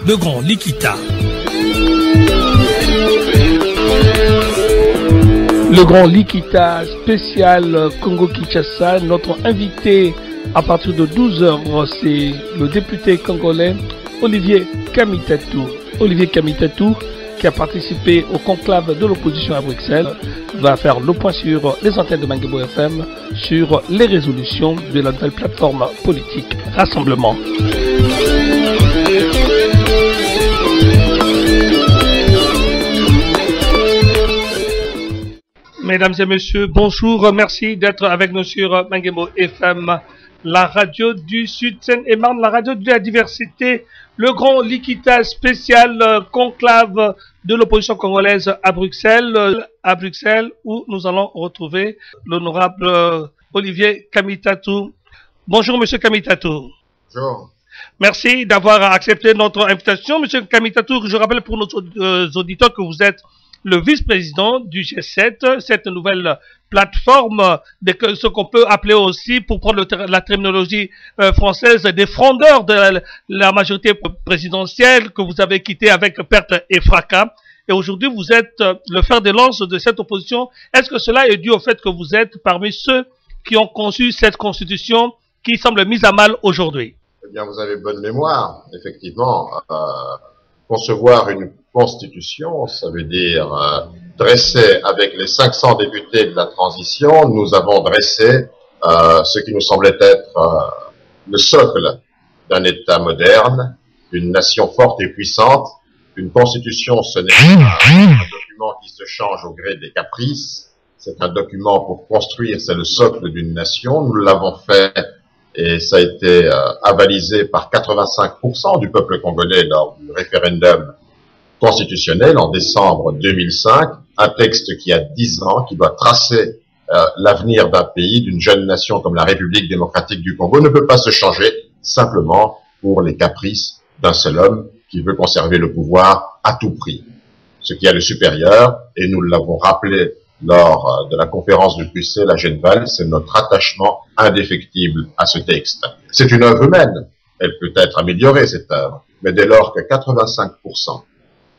Le Grand Likita. Le Grand Likita spécial Congo-Kinshasa. Notre invité à partir de 12h, c'est le député congolais Olivier Kamitatou. Olivier Kamitatou, qui a participé au conclave de l'opposition à Bruxelles, va faire le point sur les antennes de Manguebo FM sur les résolutions de la nouvelle plateforme politique Rassemblement. Mesdames et messieurs, bonjour, merci d'être avec nous sur Manguebo FM, la radio du Sud Seine-et-Marne, la radio de la diversité, le Grand Likita spécial conclave de l'opposition congolaise à Bruxelles, où nous allons retrouver l'honorable Olivier Kamitatou. Bonjour Monsieur Kamitatou. Bonjour. Merci d'avoir accepté notre invitation. Monsieur Kamitatou, je rappelle pour nos auditeurs que vous êtes le vice-président du G7, cette nouvelle plateforme, ce qu'on peut appeler aussi, pour prendre la terminologie française, des frondeurs de la majorité présidentielle que vous avez quitté avec perte et fracas. Et aujourd'hui, vous êtes le fer de lance de cette opposition. Est-ce que cela est dû au fait que vous êtes parmi ceux qui ont conçu cette constitution qui semble mise à mal aujourd'hui? Eh bien, vous avez bonne mémoire, effectivement. Concevoir une constitution, ça veut dire dresser avec les 500 députés de la transition, nous avons dressé ce qui nous semblait être le socle d'un État moderne, d'une nation forte et puissante. Une constitution, ce n'est pas un document qui se change au gré des caprices, c'est un document pour construire, c'est le socle d'une nation. Nous l'avons fait et ça a été avalisé par 85% du peuple congolais lors du référendum constitutionnel en décembre 2005, un texte qui a 10 ans, qui doit tracer l'avenir d'un pays, d'une jeune nation comme la République démocratique du Congo, ne peut pas se changer simplement pour les caprices d'un seul homme qui veut conserver le pouvoir à tout prix. Ce qui a le supérieur, et nous l'avons rappelé lors de la conférence de Bruxelles à Genval, c'est notre attachement indéfectible à ce texte. C'est une œuvre humaine, elle peut être améliorée cette œuvre, mais dès lors que 85%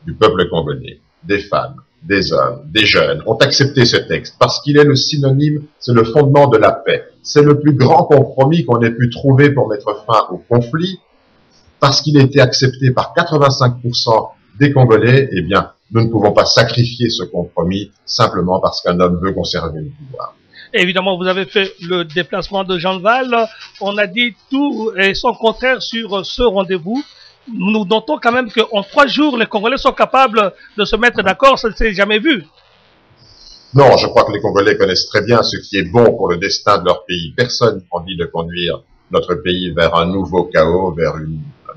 du peuple congolais, des femmes, des hommes, des jeunes ont accepté ce texte parce qu'il est le synonyme, c'est le fondement de la paix. C'est le plus grand compromis qu'on ait pu trouver pour mettre fin au conflit, parce qu'il a été accepté par 85% des Congolais, eh bien, nous ne pouvons pas sacrifier ce compromis simplement parce qu'un homme veut conserver le pouvoir. Évidemment, vous avez fait le déplacement de Genval. On a dit tout et son contraire sur ce rendez-vous. Nous notons quand même qu'en 3 jours, les Congolais sont capables de se mettre d'accord. Ça ne s'est jamais vu. Non, je crois que les Congolais connaissent très bien ce qui est bon pour le destin de leur pays. Personne n'a envie de conduire notre pays vers un nouveau chaos, vers un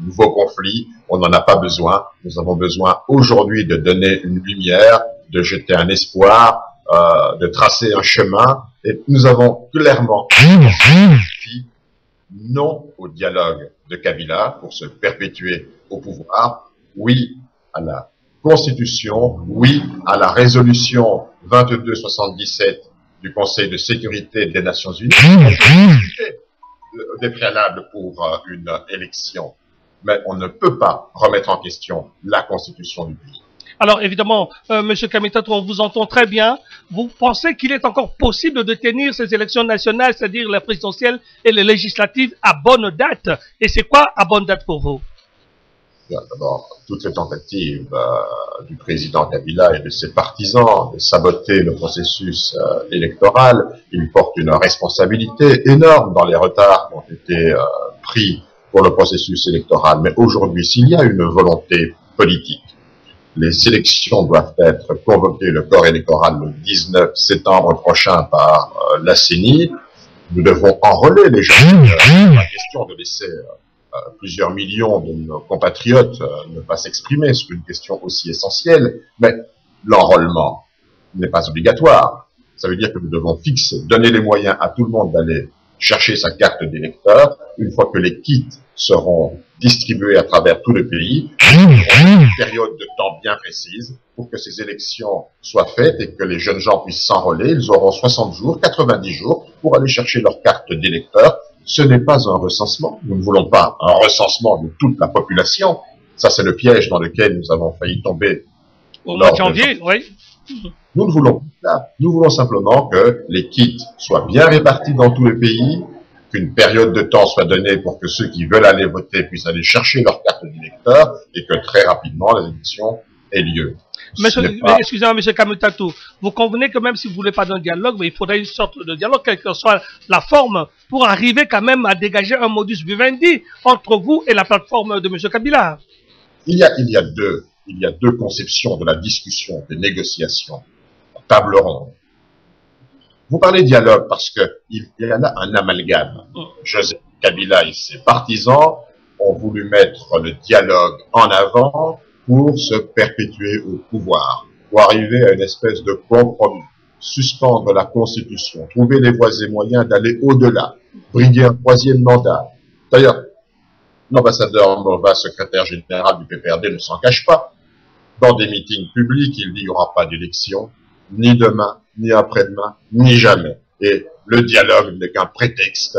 nouveau conflit. On n'en a pas besoin. Nous avons besoin aujourd'hui de donner une lumière, de jeter un espoir, de tracer un chemin. Et nous avons clairement dit non au dialogue de Kabila pour se perpétuer au pouvoir. Oui à la Constitution, oui à la résolution 2277 du Conseil de sécurité des Nations Unies, des préalables pour une élection. Mais on ne peut pas remettre en question la Constitution du pays. Alors évidemment, Monsieur Kamitatou, on vous entend très bien. Vous pensez qu'il est encore possible de tenir ces élections nationales, c'est-à-dire la présidentielle et les législatives, à bonne date? Et c'est quoi à bonne date pour vous? D'abord, toutes les tentatives du président Kabila et de ses partisans de saboter le processus électoral, ils portent une responsabilité énorme dans les retards qui ont été pris pour le processus électoral. Mais aujourd'hui, s'il y a une volonté politique, les élections doivent être convoquées, le corps électoral, le 19 septembre prochain par la CENI. Nous devons enrôler les gens. La question de laisser plusieurs millions de nos compatriotes ne pas s'exprimer sur une question aussi essentielle, mais l'enrôlement n'est pas obligatoire. Ça veut dire que nous devons fixer, donner les moyens à tout le monde d'aller chercher sa carte d'électeur. Une fois que les kits seront distribués à travers tout le pays, une période de temps bien précise pour que ces élections soient faites et que les jeunes gens puissent s'enrôler. Ils auront 60 jours, 90 jours pour aller chercher leur carte d'électeur. Ce n'est pas un recensement. Nous ne voulons pas un recensement de toute la population. Ça, c'est le piège dans lequel nous avons failli tomber. Au mois de janvier, oui. Nous ne voulons pas ça. Nous voulons simplement que les kits soient bien répartis dans tout le pays, qu'une période de temps soit donnée pour que ceux qui veulent aller voter puissent aller chercher leur carte d'électeur et que très rapidement les élections aient lieu. Excusez-moi, M. Kamutatou, vous convenez que même si vous ne voulez pas d'un dialogue, mais il faudrait une sorte de dialogue, quelle que soit la forme, pour arriver quand même à dégager un modus vivendi entre vous et la plateforme de M. Kabila. Il y a deux conceptions de la discussion, des négociations, table ronde. Vous parlez dialogue parce qu'il y a là un amalgame. Joseph Kabila et ses partisans ont voulu mettre le dialogue en avant pour se perpétuer au pouvoir, pour arriver à une espèce de compromis, suspendre la Constitution, trouver les voies et moyens d'aller au-delà, briguer un troisième mandat. D'ailleurs, l'ambassadeur Mova, secrétaire général du PPRD, ne s'en cache pas. Dans des meetings publics, il dit qu'il n'y aura pas d'élection, ni demain, ni après-demain, ni jamais. Et le dialogue n'est qu'un prétexte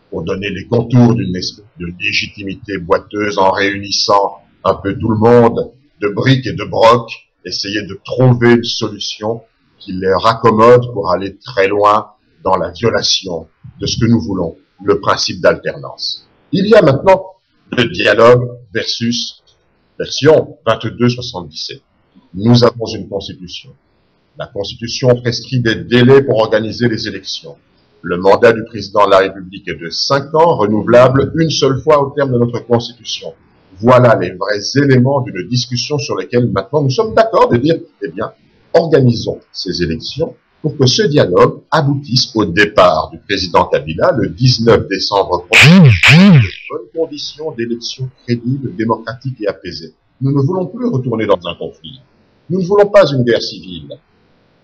pour donner les contours d'une espèce de légitimité boiteuse en réunissant un peu tout le monde, de briques et de brocs, essayer de trouver une solution qui les raccommode pour aller très loin dans la violation de ce que nous voulons, le principe d'alternance. Il y a maintenant le dialogue versus version 2277. Nous avons une constitution. La constitution prescrit des délais pour organiser les élections. Le mandat du président de la République est de 5 ans, renouvelable une seule fois au terme de notre constitution. Voilà les vrais éléments d'une discussion sur lesquels maintenant nous sommes d'accord de dire, eh bien, organisons ces élections pour que ce dialogue aboutisse au départ du président Kabila le 19 décembre prochain, de bonnes conditions d'élections crédibles, démocratiques et apaisées. Nous ne voulons plus retourner dans un conflit. Nous ne voulons pas une guerre civile.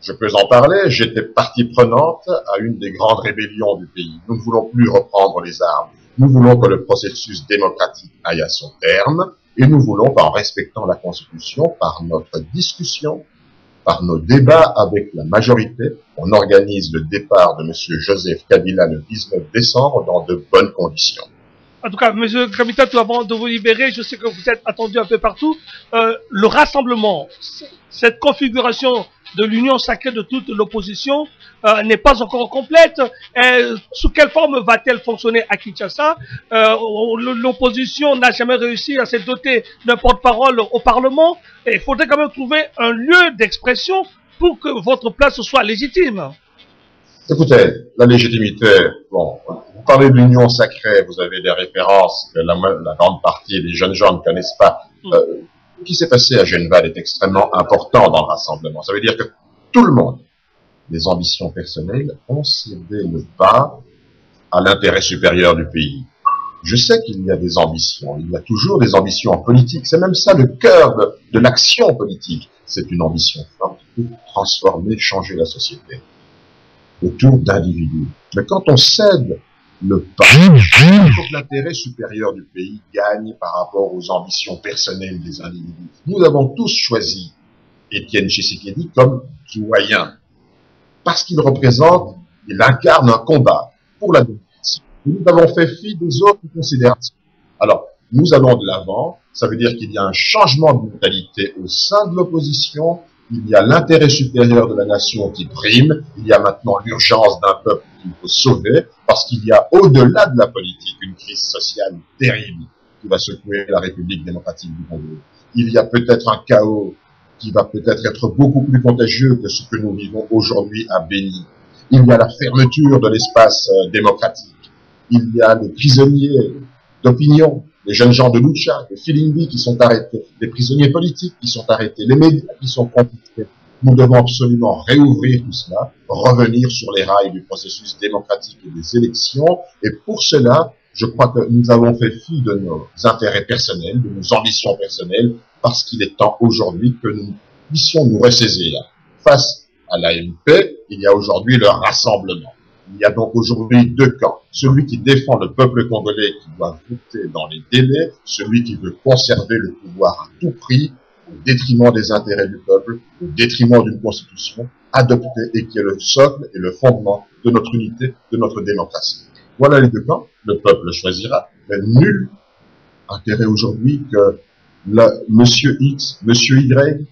Je peux en parler, j'étais partie prenante à une des grandes rébellions du pays. Nous ne voulons plus reprendre les armes. Nous voulons que le processus démocratique aille à son terme et nous voulons, en respectant la Constitution, par notre discussion, par nos débats avec la majorité, on organise le départ de M. Joseph Kabila le 19 décembre dans de bonnes conditions. En tout cas, M. Kamutatou, avant de vous libérer, je sais que vous êtes attendu un peu partout. Le rassemblement, cette configuration de l'union sacrée de toute l'opposition n'est pas encore complète. Sous quelle forme va-t-elle fonctionner à Kinshasa? L'opposition n'a jamais réussi à se doter d'un porte-parole au Parlement. Et il faudrait quand même trouver un lieu d'expression pour que votre place soit légitime. Écoutez, la légitimité, bon, vous parlez de l'union sacrée, vous avez des références que la grande partie des jeunes gens ne connaissent pas. Ce qui s'est passé à Genval est extrêmement important dans le rassemblement. Ça veut dire que tout le monde, les ambitions personnelles, ont cédé le pas à l'intérêt supérieur du pays. Je sais qu'il y a des ambitions, il y a toujours des ambitions en politique. C'est même ça le cœur de l'action politique. C'est une ambition forte pour transformer, changer la société autour d'individus. Mais quand on cède le pas, il faut que l'intérêt supérieur du pays gagne par rapport aux ambitions personnelles des individus. Nous avons tous choisi Étienne Tshisekedi comme doyen, parce qu'il représente, il incarne un combat pour la démocratie. Nous avons fait fi des autres considérations. Alors, nous allons de l'avant, ça veut dire qu'il y a un changement de mentalité au sein de l'opposition. Il y a l'intérêt supérieur de la nation qui prime, il y a maintenant l'urgence d'un peuple qu'il faut sauver, parce qu'il y a au-delà de la politique une crise sociale terrible qui va secouer la République démocratique du Congo. Il y a peut-être un chaos qui va peut-être être beaucoup plus contagieux que ce que nous vivons aujourd'hui à Béni. Il y a la fermeture de l'espace démocratique. Il y a les prisonniers d'opinion, les jeunes gens de Lucha, de Filimbi qui sont arrêtés, les prisonniers politiques qui sont arrêtés, les médias qui sont confisqués. Nous devons absolument réouvrir tout cela, revenir sur les rails du processus démocratique et des élections. Et pour cela, je crois que nous avons fait fi de nos intérêts personnels, de nos ambitions personnelles, parce qu'il est temps aujourd'hui que nous puissions nous ressaisir. Face à l'AMP, il y a aujourd'hui le rassemblement. Il y a donc aujourd'hui deux camps. Celui qui défend le peuple congolais qui doit voter dans les délais, celui qui veut conserver le pouvoir à tout prix, au détriment des intérêts du peuple, au détriment d'une constitution adoptée et qui est le socle et le fondement de notre unité, de notre démocratie. Voilà les deux camps. Le peuple choisira, mais nul intérêt aujourd'hui que monsieur X, monsieur Y,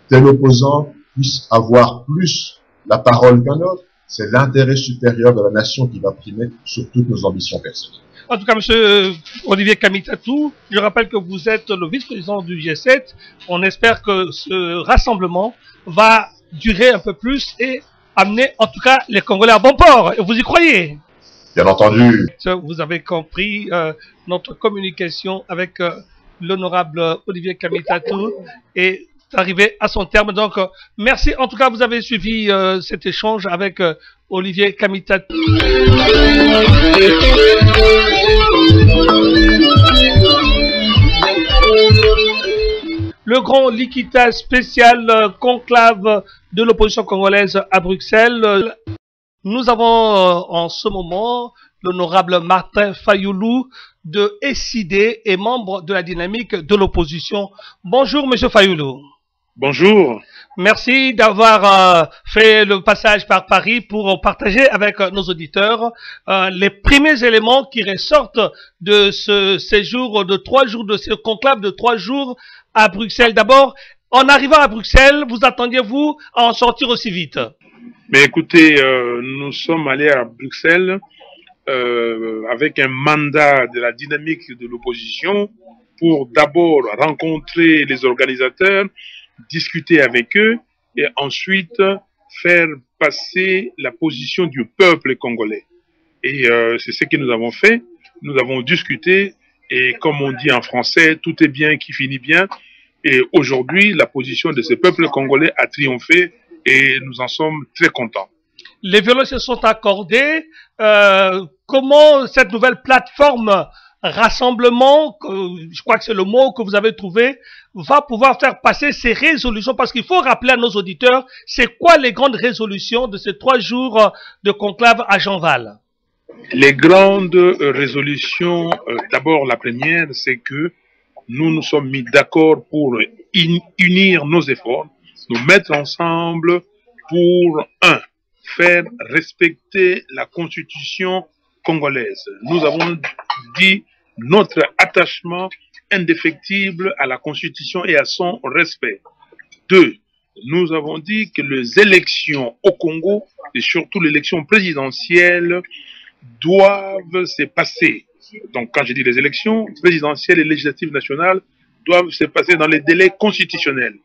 tel opposant puisse avoir plus la parole qu'un autre. C'est l'intérêt supérieur de la nation qui va primer sur toutes nos ambitions personnelles. En tout cas, M. Olivier Kamitatou, je rappelle que vous êtes le vice-président du G7. On espère que ce rassemblement va durer un peu plus et amener en tout cas les Congolais à bon port. Et vous y croyez? Bien entendu. Vous avez compris notre communication avec l'honorable Olivier Kamitatou est arrivé à son terme. Donc, merci. En tout cas, vous avez suivi cet échange avec Olivier Kamitatou. Le grand liquidage spécial conclave de l'opposition congolaise à Bruxelles. Nous avons en ce moment l'honorable Martin Fayoulou de SID et membre de la dynamique de l'opposition. Bonjour, Monsieur Fayoulou. Bonjour. Merci d'avoir fait le passage par Paris pour partager avec nos auditeurs les premiers éléments qui ressortent de ce séjour de 3 jours, de ce conclave de 3 jours à Bruxelles. D'abord, en arrivant à Bruxelles, vous attendiez-vous à en sortir aussi vite? Mais écoutez, nous sommes allés à Bruxelles avec un mandat de la dynamique de l'opposition pour d'abord rencontrer les organisateurs, discuter avec eux et ensuite faire passer la position du peuple congolais. Et c'est ce que nous avons fait. Nous avons discuté et comme on dit en français, tout est bien qui finit bien. Et aujourd'hui, la position de ce peuple congolais a triomphé et nous en sommes très contents. Les violences se sont accordées. Comment cette nouvelle plateforme rassemblement, je crois que c'est le mot que vous avez trouvé, va pouvoir faire passer ces résolutions? Parce qu'il faut rappeler à nos auditeurs, c'est quoi les grandes résolutions de ces 3 jours de conclave à Jean-Val? Les grandes résolutions, d'abord la première, c'est que nous nous sommes mis d'accord pour unir nos efforts, nous mettre ensemble pour, faire respecter la constitution congolaise. Nous avons dit notre attachement indéfectible à la constitution et à son respect. 2, nous avons dit que les élections au Congo, et surtout l'élection présidentielle, doivent se passer. Donc quand je dis les élections présidentielles et législatives nationales, doivent se passer dans les délais constitutionnels.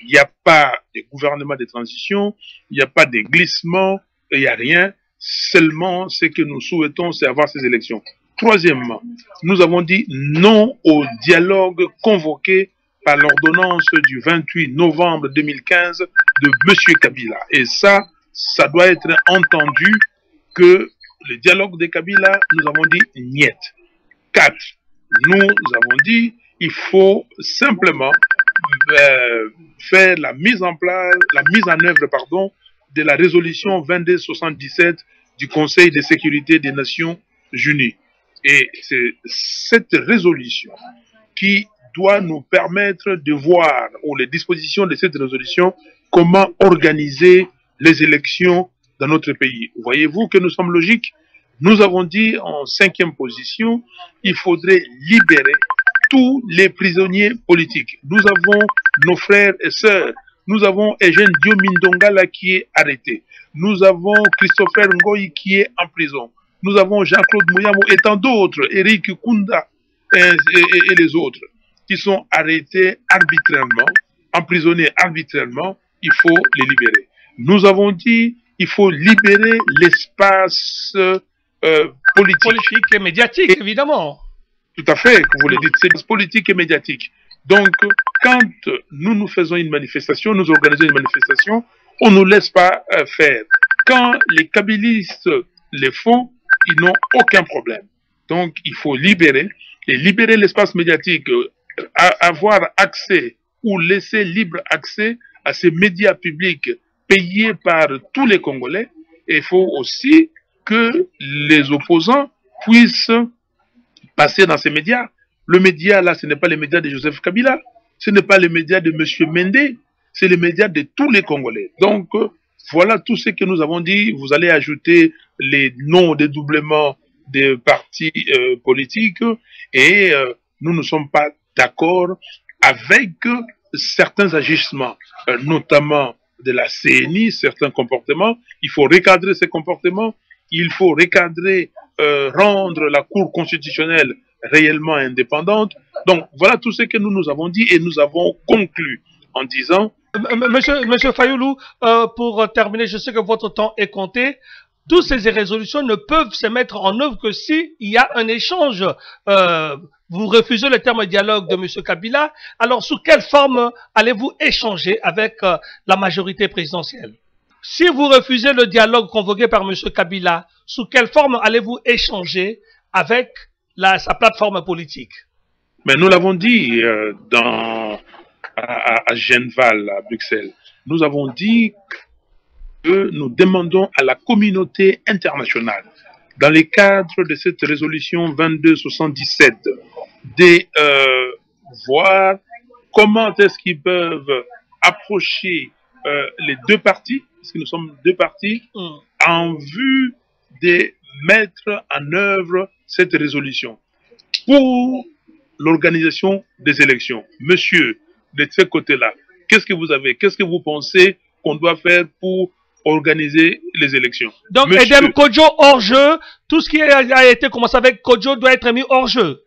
Il n'y a pas de gouvernement de transition, il n'y a pas de glissement, il n'y a rien. Seulement, ce que nous souhaitons, c'est avoir ces élections. Troisièmement, nous avons dit non au dialogue convoqué par l'ordonnance du 28 novembre 2015 de M. Kabila. Et ça doit être entendu que le dialogue de Kabila, nous avons dit niet. 4, nous avons dit il faut simplement faire la mise en œuvre, de la résolution 2277 du Conseil de sécurité des Nations Unies. Et c'est cette résolution qui doit nous permettre de voir, ou les dispositions de cette résolution, comment organiser les élections dans notre pays. Voyez-vous que nous sommes logiques? Nous avons dit en 5e position, il faudrait libérer tous les prisonniers politiques. Nous avons nos frères et sœurs. Nous avons Eugène Diomindongala qui est arrêté. Nous avons Christopher Ngoyi qui est en prison. Nous avons Jean-Claude Mouyamo et tant d'autres, Eric Kunda et les autres, qui sont arrêtés arbitrairement, emprisonnés arbitrairement. Il faut les libérer. Nous avons dit il faut libérer l'espace politique et médiatique, évidemment. Tout à fait, que vous le dites, c'est politique et médiatique. Donc, quand nous faisons une manifestation, nous organisons une manifestation, on ne nous laisse pas faire. Quand les kabylistes les font, ils n'ont aucun problème. Donc, il faut libérer l'espace médiatique, avoir accès ou laisser libre accès à ces médias publics payés par tous les Congolais. Et il faut aussi que les opposants puissent passer dans ces médias. Le média, là, ce n'est pas les médias de Joseph Kabila, ce n'est pas les médias de M. Mende, c'est les médias de tous les Congolais. Donc, voilà tout ce que nous avons dit. Vous allez ajouter les non-dédoublements des partis politiques et nous ne sommes pas d'accord avec certains agissements, notamment de la CNI, certains comportements. Il faut recadrer ces comportements, il faut recadrer, rendre la Cour constitutionnelle réellement indépendante. Donc voilà tout ce que nous avons dit et nous avons conclu en disant... Monsieur Fayulu, pour terminer, je sais que votre temps est compté. Toutes ces résolutions ne peuvent se mettre en œuvre que s'il y a un échange. Vous refusez le terme dialogue de M. Kabila. Alors, sous quelle forme allez-vous échanger avec la majorité présidentielle? Si vous refusez le dialogue convoqué par M. Kabila, sous quelle forme allez-vous échanger avec sa plateforme politique? Mais nous l'avons dit à Genval, à Bruxelles. Nous avons dit que nous demandons à la communauté internationale, dans le cadre de cette résolution 2277, de voir comment est-ce qu'ils peuvent approcher les deux partis, parce que nous sommes deux partis, en vue de mettre en œuvre cette résolution pour l'organisation des élections. Monsieur, de ce côté-là, qu'est-ce que vous avez? Qu'est-ce que vous pensez qu'on doit faire pour organiser les élections? Donc, Monsieur, Edem Kodjo hors jeu, tout ce qui a été commencé avec Kodjo doit être mis hors jeu.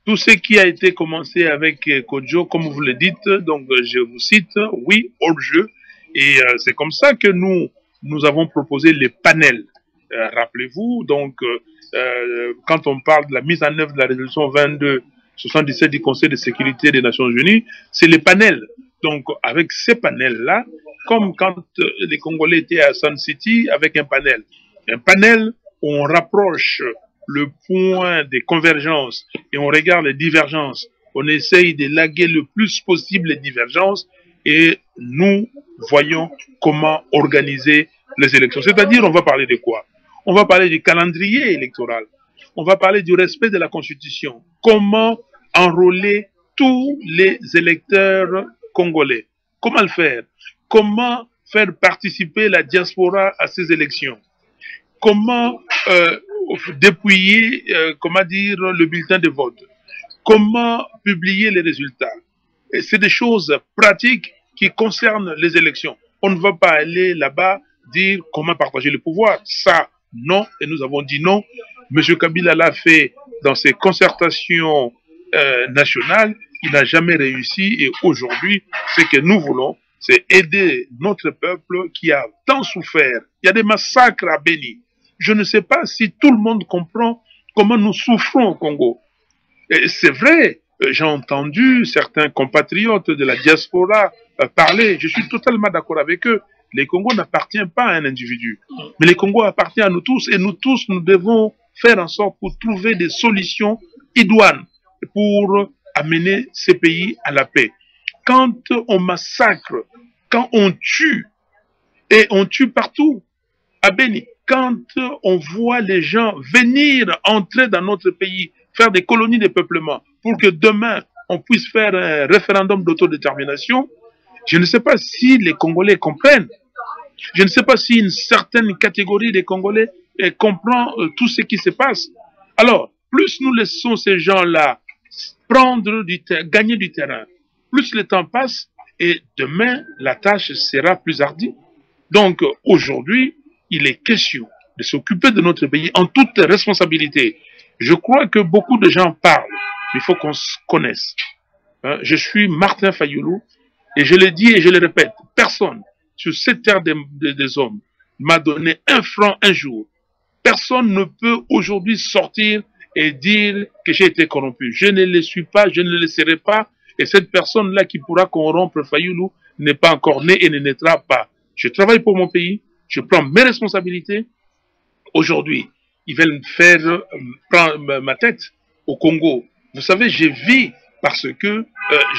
Tout ce qui a été commencé avec Kodjo, comme vous le dites, donc je vous cite, oui, hors jeu. Et c'est comme ça que nous avons proposé les panels. Rappelez-vous, donc, quand on parle de la mise en œuvre de la résolution 2277 du Conseil de sécurité des Nations Unies, c'est les panels. Donc, avec ces panels-là, comme quand les Congolais étaient à Sun City avec un panel. Un panel où on rapproche le point de convergence et on regarde les divergences. On essaye de laguer le plus possible les divergences et nous voyons comment organiser les élections. C'est-à-dire, on va parler de quoi? On va parler du calendrier électoral. On va parler du respect de la Constitution. Comment enrôler tous les électeurs congolais? Comment le faire? Comment faire participer la diaspora à ces élections? Comment dépouiller, comment dire, le bulletin de vote? Comment publier les résultats? C'est des choses pratiques qui concernent les élections. On ne va pas aller là-bas dire comment partager le pouvoir. Ça, non. Et nous avons dit non. M. Kabila l'a fait dans ses concertations nationales. Il n'a jamais réussi. Et aujourd'hui, ce que nous voulons, c'est aider notre peuple qui a tant souffert. Il y a des massacres à Béni. Je ne sais pas si tout le monde comprend comment nous souffrons au Congo. C'est vrai, j'ai entendu certains compatriotes de la diaspora parler. Je suis totalement d'accord avec eux. Le Congo n'appartient pas à un individu. Mais le Congo appartient à nous tous. Et nous tous, nous devons faire en sorte pour trouver des solutions idoines pour amener ces pays à la paix. Quand on massacre, quand on tue, et on tue partout, à Béni, quand on voit les gens venir entrer dans notre pays, faire des colonies de peuplement, pour que demain, on puisse faire un référendum d'autodétermination, je ne sais pas si les Congolais comprennent. Je ne sais pas si une certaine catégorie des Congolais comprend tout ce qui se passe. Alors, plus nous laissons ces gens-là prendre gagner du terrain, plus le temps passe et demain, la tâche sera plus hardie. Donc, aujourd'hui, il est question de s'occuper de notre pays en toute responsabilité. Je crois que beaucoup de gens parlent, mais il faut qu'on se connaisse. Je suis Martin Fayulu et je le dis et je le répète, personne sur cette terre des hommes m'a donné 1 franc un jour. Personne ne peut aujourd'hui sortir et dire que j'ai été corrompu. Je ne le suis pas, je ne le serai pas. Et cette personne-là qui pourra corrompre Fayulu n'est pas encore née et ne naîtra pas. Je travaille pour mon pays, je prends mes responsabilités. Aujourd'hui, ils veulent faire prendre ma tête au Congo. Vous savez, je vis parce que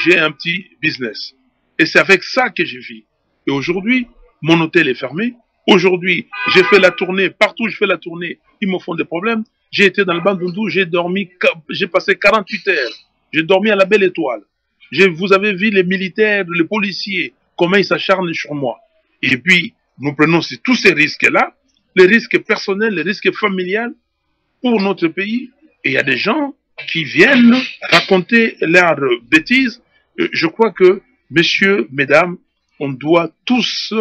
j'ai un petit business. Et c'est avec ça que je vis. Et aujourd'hui, mon hôtel est fermé. Aujourd'hui, j'ai fait la tournée, partout où je fais la tournée, ils me font des problèmes. J'ai été dans le Bandundu, j'ai passé 48 heures. J'ai dormi à la Belle Étoile. Vous avez vu les militaires, les policiers, comment ils s'acharnent sur moi. Et puis, nous prenons tous ces risques-là, les risques personnels, les risques familiales pour notre pays. Et il y a des gens qui viennent raconter leurs bêtises. Je crois que, messieurs, mesdames, on doit tous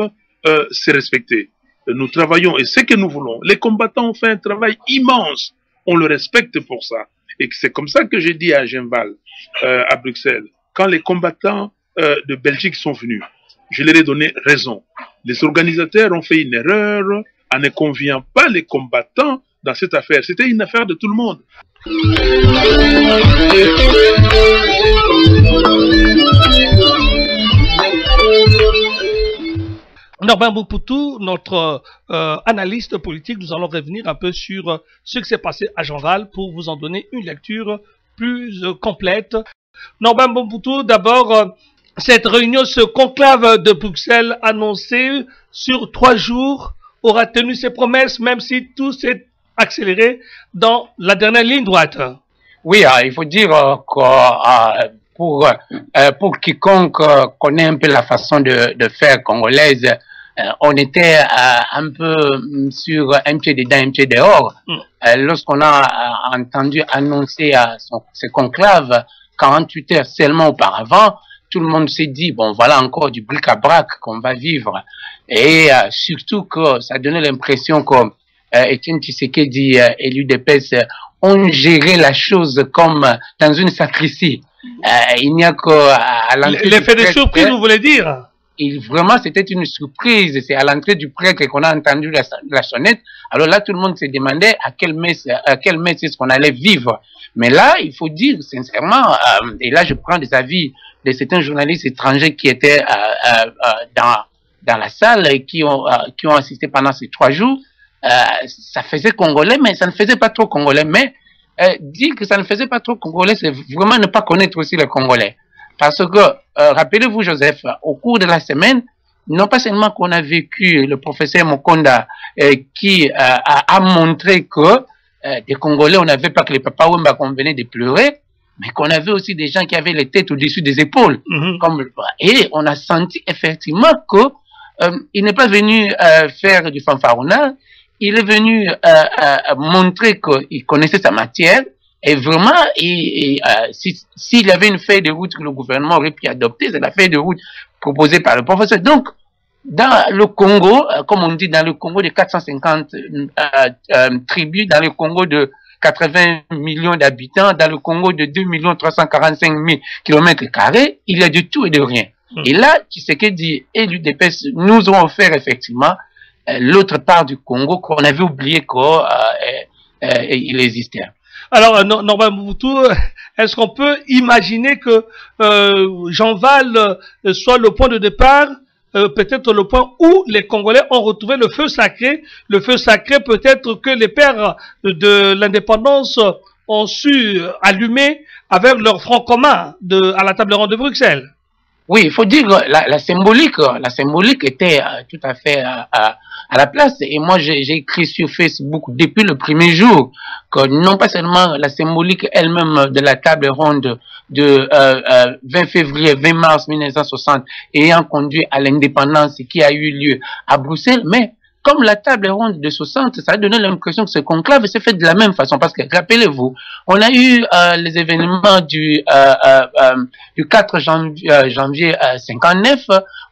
se respecter. Nous travaillons et ce que nous voulons. Les combattants ont fait un travail immense. On le respecte pour ça. Et c'est comme ça que j'ai dit à Genval, à Bruxelles, quand les combattants de Belgique sont venus, je leur ai donné raison. Les organisateurs ont fait une erreur en ne conviant pas les combattants dans cette affaire. C'était une affaire de tout le monde. Norbert Mboupoutou, notre analyste politique, nous allons revenir un peu sur ce qui s'est passé à Genval pour vous en donner une lecture plus complète. Norbert Mboupoutou, d'abord, cette réunion, ce conclave de Bruxelles annoncé sur 3 jours aura tenu ses promesses, même si tout s'est accéléré dans la dernière ligne droite. Oui, il faut dire que pour quiconque connaît un peu la façon de faire congolaise, on était un peu sur un pied dedans, un pied dehors. Lorsqu'on a entendu annoncer ce conclave 48 heures seulement auparavant, tout le monde s'est dit, bon, voilà encore du bric-à-brac qu'on va vivre. Et surtout que ça donnait l'impression que Etienne Tshisekedi et l'UDPS ont géré la chose comme dans une sacristie. Il n'y a qu'à l'entrée. L'effet de surprise, vous voulez dire? Vraiment, c'était une surprise. C'est à l'entrée du prêtre qu'on a entendu la sonnette. Alors là, tout le monde se demandait à quelle messe est-ce qu'on allait vivre. Mais là, il faut dire sincèrement, et là, je prends des avis de certains journalistes étrangers qui étaient dans la salle et qui ont assisté pendant ces 3 jours. Ça faisait congolais, mais ça ne faisait pas trop congolais. Mais dire que ça ne faisait pas trop congolais, c'est vraiment ne pas connaître aussi le congolais. Parce que, rappelez-vous, Joseph, au cours de la semaine, non pas seulement qu'on a vécu le professeur Mokonda qui a montré que des Congolais, on n'avait pas que les Papa Wemba qu'on venait de pleurer, mais qu'on avait aussi des gens qui avaient les têtes au-dessus des épaules. Et on a senti effectivement que il n'est pas venu faire du fanfaronnage, il est venu montrer qu'il connaissait sa matière. Et vraiment, s'il y avait une feuille de route que le gouvernement aurait pu adopter, c'est la feuille de route proposée par le professeur. Donc, dans le Congo, comme on dit, dans le Congo de 450 tribus, dans le Congo de 80 millions d'habitants, dans le Congo de 2 345 000 km², il y a de tout et de rien. Et là, Tshisekedi et l'UDPS nous ont offert effectivement l'autre part du Congo qu'on avait oublié qu'il existait. Alors, Norbert Mboupoutou, est-ce qu'on peut imaginer que Genval soit le point de départ, peut-être le point où les Congolais ont retrouvé le feu sacré peut-être que les pères de l'indépendance ont su allumer avec leur front commun à la table ronde de Bruxelles? Oui, il faut dire que la symbolique était tout à fait à la place. Et moi, j'ai écrit sur Facebook depuis le premier jour que non pas seulement la symbolique elle-même de la table ronde de 20 février, 20 mars 1960 ayant conduit à l'indépendance qui a eu lieu à Bruxelles, mais comme la table ronde de 60, ça a donné l'impression que ce conclave s'est fait de la même façon. Parce que, rappelez-vous, on a eu les événements du 4 janvier 59,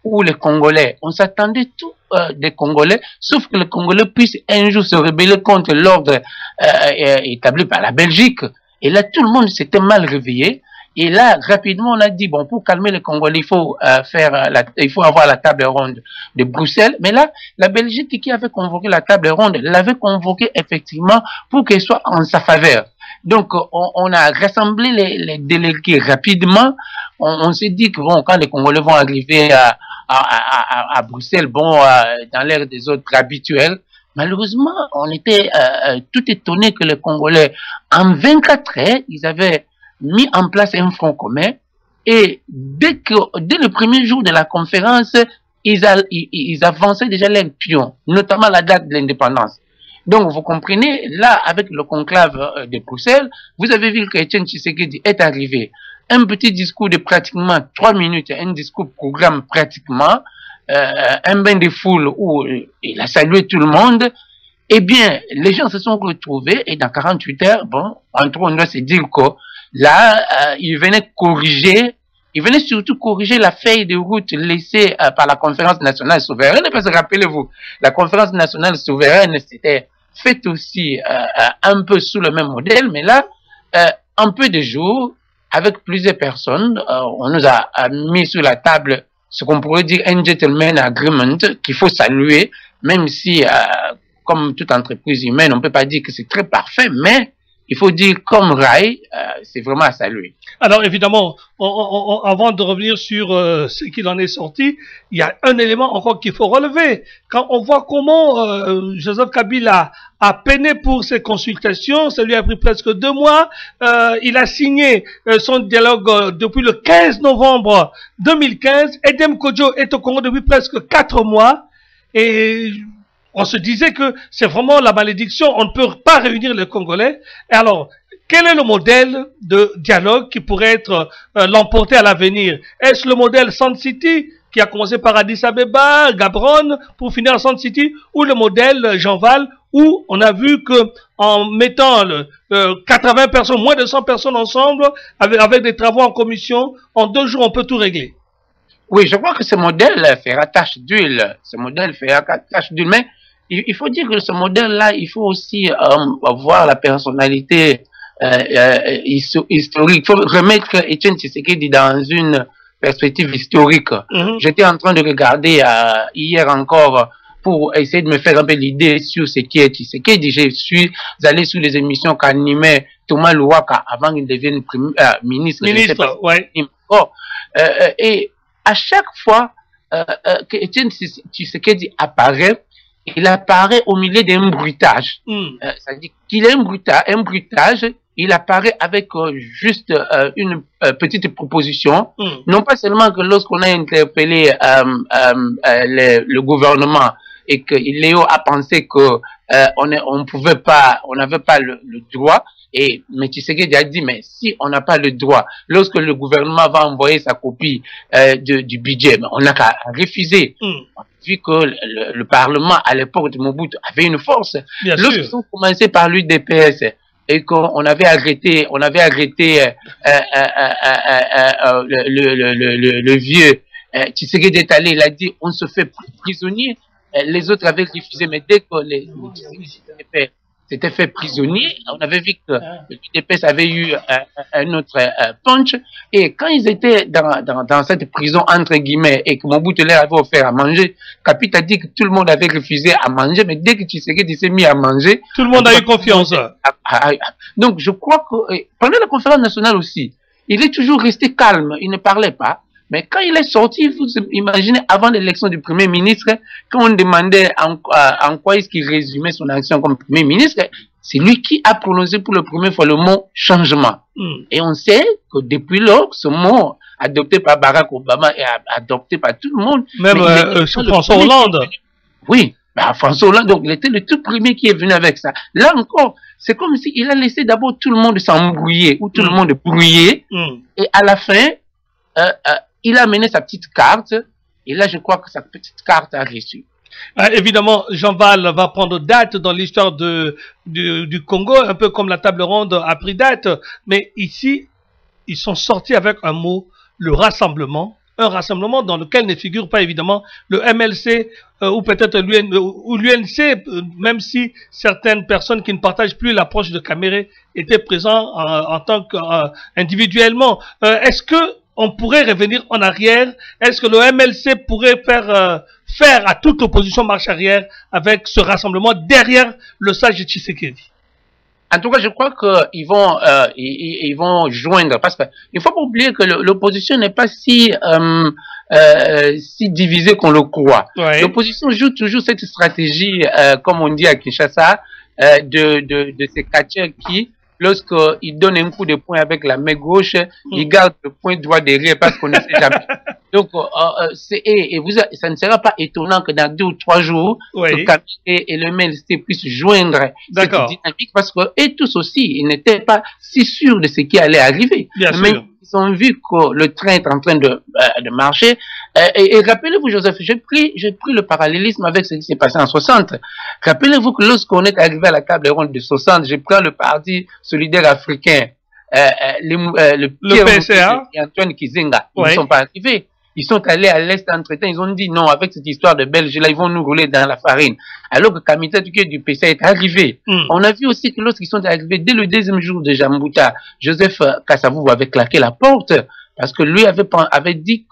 où les Congolais, on s'attendait tous des Congolais, sauf que les Congolais puissent un jour se rebeller contre l'ordre établi par la Belgique. Et là, tout le monde s'était mal réveillé. Et là, rapidement, on a dit, bon, pour calmer les Congolais, il faut avoir la table ronde de Bruxelles. Mais là, la Belgique qui avait convoqué la table ronde, l'avait convoquée effectivement pour qu'elle soit en sa faveur. Donc, on a rassemblé les délégués rapidement. On s'est dit que bon, quand les Congolais vont arriver à Bruxelles, bon, dans l'ère des autres habituels, malheureusement, on était tout étonné que les Congolais, en 24 heures, ils avaient mis en place un front commun et dès le premier jour de la conférence, ils avançaient déjà leurs pions, notamment la date de l'indépendance. Donc, vous comprenez, là, avec le conclave de Bruxelles, vous avez vu que Etienne Tshisekedi est arrivé. Un petit discours de pratiquement 3 minutes, un discours programme pratiquement, un bain de foule où il a salué tout le monde. Eh bien, les gens se sont retrouvés et dans 48 heures, bon, entre on doit se dire que là, il venait surtout corriger la feuille de route laissée par la conférence nationale souveraine. Parce que rappelez-vous, la conférence nationale souveraine, c'était fait aussi un peu sous le même modèle, mais là, en peu de jours, avec plusieurs personnes, on nous a mis sur la table ce qu'on pourrait dire un gentleman agreement qu'il faut saluer, même si, comme toute entreprise humaine, on ne peut pas dire que c'est très parfait, mais il faut dire comme Rai, c'est vraiment à saluer. Alors évidemment, avant de revenir sur ce qu'il en est sorti, il y a un élément encore qu'il faut relever. Quand on voit comment Joseph Kabila a peiné pour ses consultations, ça lui a pris presque 2 mois, il a signé son dialogue depuis le 15 novembre 2015, Edem Kodjo est au Congo depuis presque 4 mois, et on se disait que c'est vraiment la malédiction, on ne peut pas réunir les Congolais. Et alors, quel est le modèle de dialogue qui pourrait être l'emporter à l'avenir? Est-ce le modèle Sand City qui a commencé par Addis Abeba, Gabron, pour finir à Sand City, ou le modèle Jean Val, où on a vu que en mettant 80 personnes, moins de 100 personnes ensemble, avec des travaux en commission, en 2 jours, on peut tout régler? Oui, je crois que ce modèle fera tache d'huile. Ce modèle fera tache d'huile, mais il faut dire que ce modèle-là, il faut aussi voir la personnalité historique. Il faut remettre Etienne Tshisekedi dans une perspective historique. J'étais en train de regarder hier encore pour essayer de me faire un peu l'idée sur ce qui est Tshisekedi. Je suis allé sur les émissions qu'animait Thomas Louaka avant qu'il devienne ministre. Ouais. Et à chaque fois que Etienne Tshisekedi apparaît, il apparaît au milieu d'un bruitage. C'est-à-dire qu'il est un bruitage, il apparaît avec juste une petite proposition. Non pas seulement que lorsqu'on a interpellé le gouvernement et que Léo a pensé que on pouvait pas, on n'avait pas le droit. Mais Tshisekedi a dit, mais si on n'a pas le droit, lorsque le gouvernement va envoyer sa copie du budget, on n'a qu'à refuser. Vu que le Parlement, à l'époque de Mobutu, avait une force. Lorsqu'ils ont commencé par l'UDPS et qu'on avait arrêté, le vieux Tshisekedi est allé, il a dit, on se fait prisonnier. Les autres avaient refusé, mais dès que s'était fait prisonnier, on avait vu que l'UDPS avait eu un autre punch, et quand ils étaient dans cette prison entre guillemets et que Mobutu leur avait offert à manger, Kapit a dit que tout le monde avait refusé à manger, mais dès que Tshisekedi s'est mis à manger, tout le monde a eu confiance. Donc je crois que pendant la conférence nationale aussi, il est toujours resté calme, il ne parlait pas. Mais quand il est sorti, vous imaginez, avant l'élection du Premier ministre, quand on demandait en quoi est-ce qu'il résumait son action comme Premier ministre, c'est lui qui a prononcé pour la première fois le mot changement. Et on sait que depuis lors, ce mot adopté par Barack Obama et adopté par tout le monde. Même François Hollande. Oui, François Hollande, donc il était le tout premier qui est venu avec ça. Là encore, c'est comme s'il a laissé d'abord tout le monde s'embrouiller ou tout le monde brouiller. Et à la fin, il a mené sa petite carte, et là, je crois que sa petite carte a reçu. Évidemment, Jean Val va prendre date dans l'histoire du Congo, un peu comme la table ronde a pris date. Mais ici, ils sont sortis avec un mot, le rassemblement. Un rassemblement dans lequel ne figure pas évidemment le MLC ou peut-être l'UNC, même si certaines personnes qui ne partagent plus l'approche de Kamere étaient présents en tant qu'individuellement. Est-ce que on pourrait revenir en arrière? Est-ce que le MLC pourrait faire à toute l'opposition marche arrière avec ce rassemblement derrière le sage de Tshisekedi? En tout cas, je crois qu'ils vont joindre, parce qu'il ne faut pas oublier que l'opposition n'est pas si divisée qu'on le croit. Ouais. L'opposition joue toujours cette stratégie, comme on dit à Kinshasa, de ces catcheurs qui, lorsqu'il donne un coup de poing avec la main gauche, il garde le poing droit derrière parce qu'on ne sait jamais. Donc, ça ne sera pas étonnant que dans 2 ou 3 jours, le Kamere et le MLC puissent joindre cette dynamique parce que, et tous aussi, ils n'étaient pas si sûrs de ce qui allait arriver. Mais ils ont vu que le train est en train de marcher. Et rappelez-vous, Joseph, j'ai pris le parallélisme avec ce qui s'est passé en 60. Rappelez-vous que lorsqu'on est arrivé à la table ronde de 60, je prends le Parti solidaire africain, le PSA et Antoine Kizenga, ils ne sont pas arrivés. Ils sont allés à l'Est entre-temps, ils ont dit non, avec cette histoire de Belge là, ils vont nous rouler dans la farine. Alors que Kamita Touké du PCA est arrivé. On a vu aussi que lorsqu'ils sont arrivés, dès le 2e jour de Jambouta, Joseph Kassavou avait claqué la porte. Parce que lui avait dit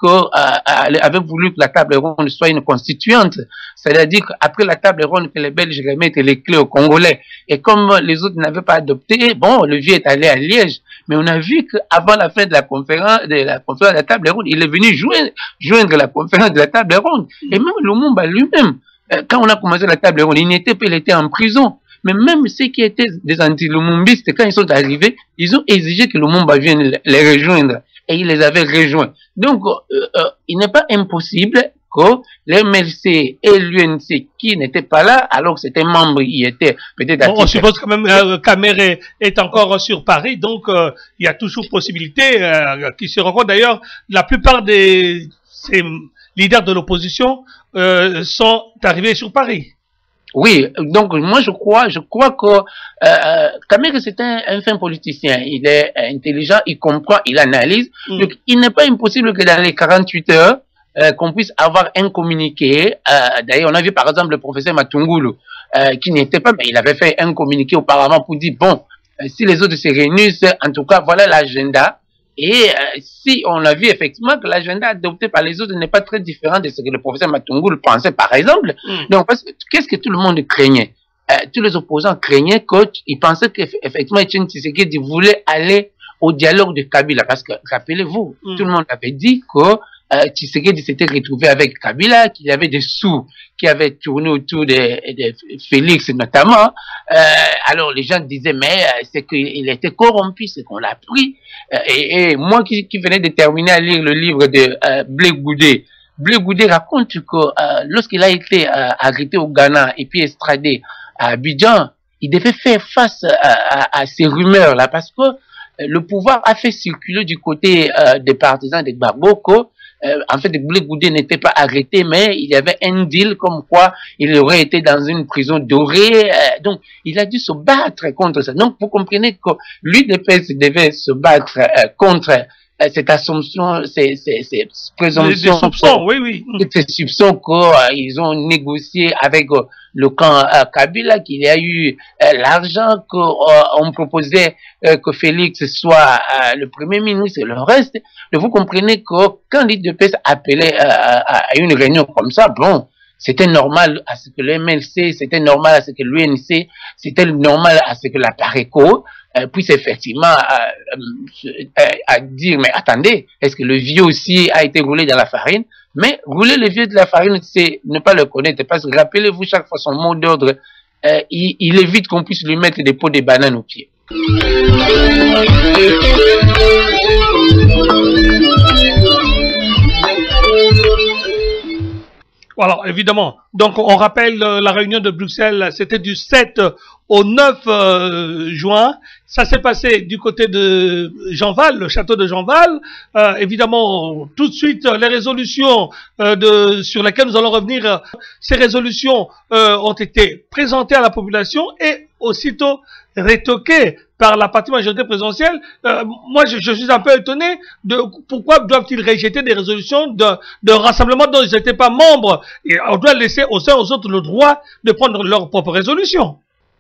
avait voulu que la table ronde soit une constituante. C'est-à-dire qu'après la table ronde, que les Belges remettent les clés aux Congolais. Et comme les autres n'avaient pas adopté, bon, le vieux est allé à Liège. Mais on a vu qu'avant la fin de la conférence de la table ronde, il est venu joindre la conférence de la table ronde. Et même Lumumba lui-même, quand on a commencé la table ronde, il était en prison. Mais même ceux qui étaient des anti-lumumbistes, quand ils sont arrivés, ils ont exigé que Lumumba vienne les rejoindre. Et il les avait rejoints. Donc, il n'est pas impossible que les MLC et l'UNC qui n'étaient pas là, alors que c'était membre, il était peut-être... On suppose quand même Kamere est encore sur Paris, donc il y a toujours possibilité qu'il se rencontre. D'ailleurs, la plupart ces leaders de l'opposition sont arrivés sur Paris. Oui, donc moi je crois que Kamere c'est un fin politicien, il est intelligent, il comprend, il analyse, donc il n'est pas impossible que dans les 48 heures qu'on puisse avoir un communiqué. D'ailleurs on a vu par exemple le professeur Matungulu qui n'était pas, mais il avait fait un communiqué auparavant pour dire bon, si les autres se réunissent, en tout cas voilà l'agenda. Et si on a vu effectivement que l'agenda adopté par les autres n'est pas très différent de ce que le professeur Matungulu pensait, par exemple. Donc, qu'est-ce que tout le monde craignait? Tous les opposants craignaient qu'ils pensaient qu'effectivement, Etienne Tshisekedi voulait aller au dialogue de Kabila. Parce que, rappelez-vous, tout le monde avait dit que Tshisekedi s'était retrouvé avec Kabila, qu'il y avait des sous qui avaient tourné autour de Félix notamment. Alors les gens disaient mais c'est qu'il était corrompu, c'est qu'on l'a pris. Et moi qui venais de terminer à lire le livre de Blé Goudé raconte que lorsqu'il a été arrêté au Ghana et puis extradé à Abidjan, il devait faire face à ces rumeurs là parce que le pouvoir a fait circuler du côté des partisans de Gbagbo en fait, Blé Goudé n'était pas arrêté, mais il y avait un deal comme quoi il aurait été dans une prison dorée. Donc, il a dû se battre contre ça. Donc, vous comprenez que l'UDPS devait se battre contre cette assumption, ces présomptions. Des soupçons, oui. Ces soupçons qu'ils ont négocié avec le camp Kabila, qu'il y a eu l'argent, qu'on proposait que Félix soit le premier ministre et le reste. Donc vous comprenez que quand l'UDPS appelait à une réunion comme ça, bon, c'était normal à ce que le MLC, c'était normal à ce que l'UNC, c'était normal à ce que la PARECO puisse effectivement à dire, mais attendez, est-ce que le vieux aussi a été roulé dans la farine? Mais rouler le vieux de la farine, c'est ne pas le connaître, parce que rappelez-vous chaque fois son mot d'ordre, il évite qu'on puisse lui mettre des pots de bananes aux pieds. Voilà, évidemment. Donc, on rappelle la réunion de Bruxelles, c'était du 7 au 9 juin. Ça s'est passé du côté de Jeanval, le château de Jeanval. Évidemment, tout de suite, les résolutions sur lesquelles nous allons revenir, ces résolutions ont été présentées à la population et aussitôt rétoquées par la partie majorité présidentielle. Moi, je suis un peu étonné de pourquoi doivent-ils rejeter des résolutions de rassemblement dont ils n'étaient pas membres. Et on doit laisser aux uns aux autres le droit de prendre leurs propres résolutions.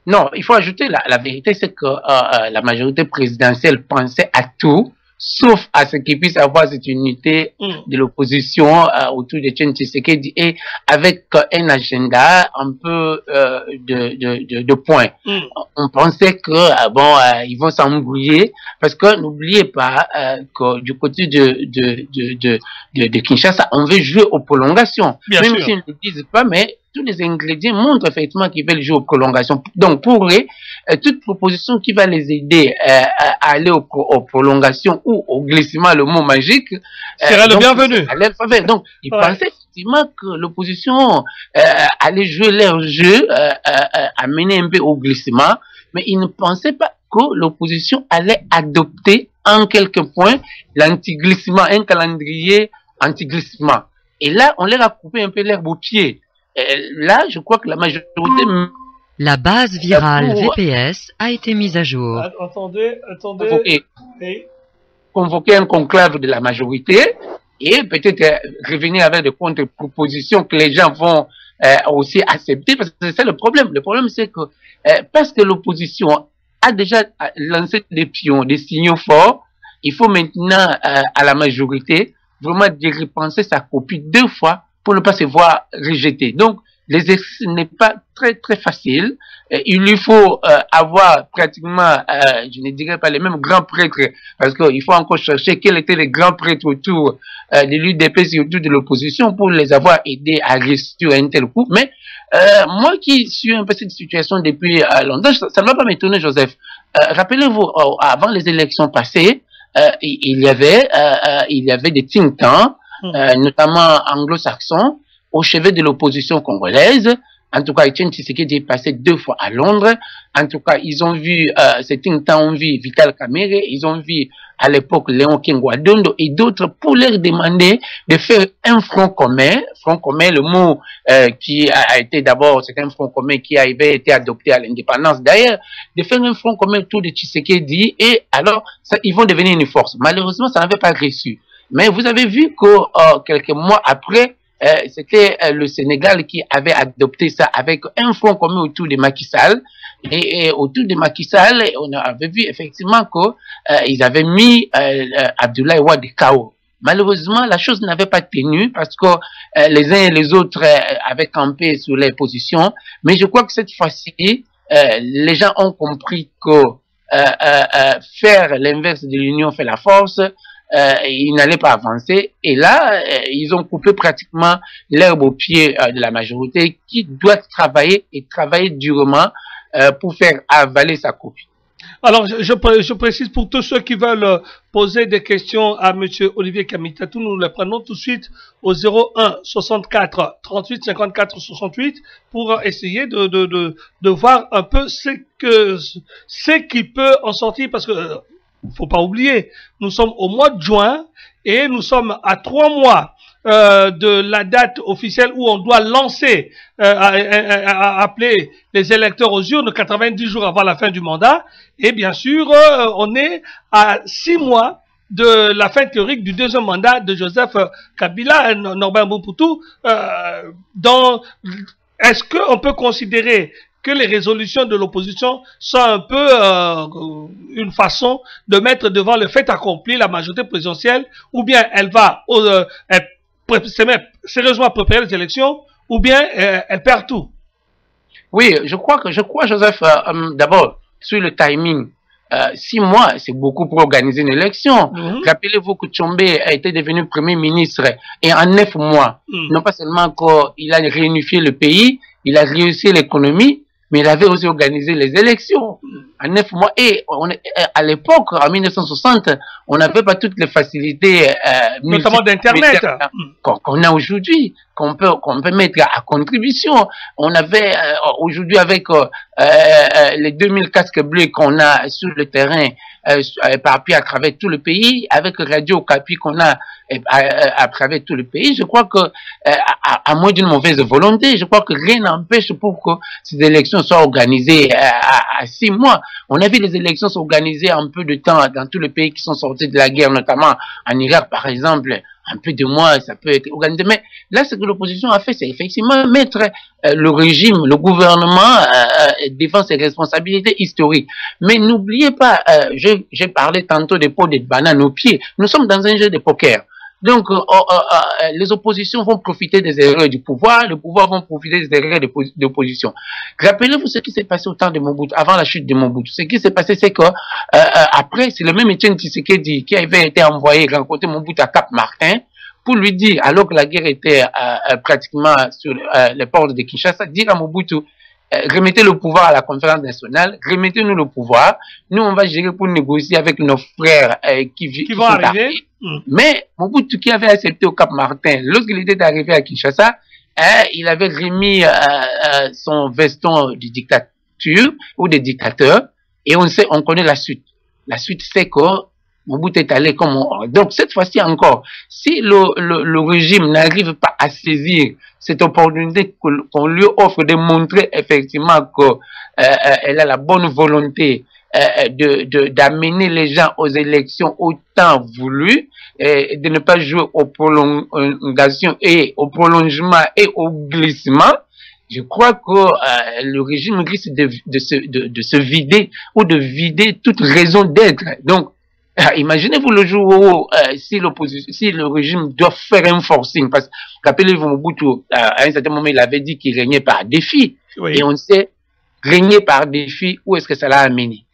Non, il faut ajouter, la vérité, c'est que la majorité présidentielle pensait à tout, sauf à ce qu'il puisse avoir cette unité de l'opposition autour de Etienne Tshisekedi et avec un agenda un peu de points. On pensait que bon, ils vont s'embrouiller parce que n'oubliez pas que du côté de Kinshasa, on veut jouer aux prolongations. Même s'ils ne le disent pas, mais tous les ingrédients montrent effectivement qu'ils veulent jouer aux prolongations. Donc, pour eux, toute proposition qui va les aider à aller aux prolongations ou au glissement, le mot magique, sera le bienvenu. Donc, ils pensaient effectivement que l'opposition allait jouer leur jeu, amener un peu au glissement, mais ils ne pensaient pas que l'opposition allait adopter en quelques points l'anti-glissement, un calendrier anti-glissement. Et là, on leur a coupé un peu l'herbe au pied. Là, je crois que la majorité... La base virale VPS a été mise à jour. Attendez. Convoquer un conclave de la majorité et peut-être revenir avec des contre-propositions que les gens vont aussi accepter, parce que c'est ça le problème. Le problème, c'est que parce que l'opposition a déjà lancé des pions, des signaux forts, il faut maintenant à la majorité vraiment de repenser sa copie 2 fois pour ne pas se voir rejeté. Donc, l'exercice n'est pas très facile. Il lui faut avoir pratiquement, je ne dirais pas les mêmes grands prêtres, parce qu'il faut encore chercher quels étaient les grands prêtres autour de l'UDP et autour de l'opposition pour les avoir aidés à réussir un tel coup. Mais moi qui suis un peu cette situation depuis longtemps, ça ne va pas m'étonner, Joseph. Rappelez-vous, avant les élections passées, il y avait des think tanks, notamment anglo-saxons, au chevet de l'opposition congolaise. En tout cas, Etienne Tshisekedi est passé 2 fois à Londres. En tout cas, ils ont vu, ces think tanks ont vu Vital Kamerhe, ils ont vu à l'époque Léon Kengwa-Dondo et d'autres pour leur demander de faire un front commun. Front commun, le mot qui a été d'abord, c'est un front commun qui avait été adopté à l'indépendance d'ailleurs, de faire un front commun autour de Tshisekedi et alors, ça, ils vont devenir une force. Malheureusement, ça n'avait pas reçu. Mais vous avez vu que quelques mois après, c'était le Sénégal qui avait adopté ça avec un front commun autour de Macky Sall. Et autour de Macky Sall, on avait vu effectivement qu'ils avaient mis Abdoulaye Wade KO. Malheureusement, la chose n'avait pas tenu parce que les uns et les autres avaient campé sur les positions. Mais je crois que cette fois-ci, les gens ont compris que faire l'inverse de l'union fait la force. Ils n'allaient pas avancer. Et là, ils ont coupé pratiquement l'herbe au pied de la majorité qui doit travailler et travailler durement pour faire avaler sa copie. Alors, je précise pour tous ceux qui veulent poser des questions à M. Olivier Kamitatou, nous les prenons tout de suite au 01 64 38 54 68 pour essayer de voir un peu ce qui peut en sortir, parce que faut pas oublier, nous sommes au mois de juin et nous sommes à 3 mois de la date officielle où on doit lancer, appeler les électeurs aux urnes 90 jours avant la fin du mandat. Et bien sûr, on est à 6 mois de la fin théorique du 2e mandat de Joseph Kabila, Norbert Mobutu. Est-ce qu'on peut considérer que les résolutions de l'opposition sont un peu une façon de mettre devant le fait accompli la majorité présidentielle, ou bien elle va sérieusement préparer les élections, ou bien elle perd tout? Oui, je crois, Joseph, d'abord, sur le timing, 6 mois, c'est beaucoup pour organiser une élection. Rappelez-vous que Tshombe a été devenu Premier ministre et en 9 mois, non pas seulement qu'il a réunifié le pays, il a réussi l'économie, mais il avait aussi organisé les élections en 9 mois. Et à l'époque, en 1960, on n'avait pas toutes les facilités, notamment d'Internet, qu'on a aujourd'hui, qu'on peut mettre à contribution. On avait aujourd'hui, avec les 2000 casques bleus qu'on a sur le terrain, éparpillés à travers tout le pays, avec Radio Okapi qu'on a à travers tout le pays, je crois que, à moins d'une mauvaise volonté, je crois que rien n'empêche pour que ces élections soient organisées à 6 mois. On a vu les élections s'organiser en peu de temps dans tous les pays qui sont sortis de la guerre, notamment en Irak, par exemple. Un peu de mois, ça peut être organisé. Mais là, ce que l'opposition a fait, c'est effectivement mettre le régime, le gouvernement devant ses responsabilités historiques. Mais n'oubliez pas, j'ai parlé tantôt des pots de bananes aux pieds. Nous sommes dans un jeu de poker. Donc, les oppositions vont profiter des erreurs du pouvoir, le pouvoir vont profiter des erreurs de l'opposition. Rappelez-vous ce qui s'est passé au temps de Mobutu, avant la chute de Mobutu. Ce qui s'est passé, c'est que après, c'est le même Etienne Tshisekedi qui avait été envoyé rencontrer Mobutu à Cap-Martin pour lui dire, alors que la guerre était pratiquement sur les portes de Kinshasa, dire à Mobutu, remettez le pouvoir à la conférence nationale, remettez-nous le pouvoir, nous on va gérer pour négocier avec nos frères qui vont arriver. Mais Mobutu qui avait accepté au Cap Martin, lorsqu'il était arrivé à Kinshasa, il avait remis son veston de dictature ou de dictateur, et on connaît la suite. La suite, c'est que Mobutu est allé comme on... Donc cette fois-ci encore, si le régime n'arrive pas à saisir cette opportunité qu'on lui offre de montrer effectivement qu'elle a la bonne volonté d'amener les gens aux élections au temps voulu, et de ne pas jouer aux prolongations et au prolongement et au glissement, je crois que le régime risque de se vider ou de vider toute raison d'être. Donc, imaginez-vous le jour où si le régime doit faire un forcing, parce que rappelez-vous Mobutu, à un certain moment il avait dit qu'il régnait par défi, oui. Et on sait, régner par défi, où est-ce que ça l'a amené?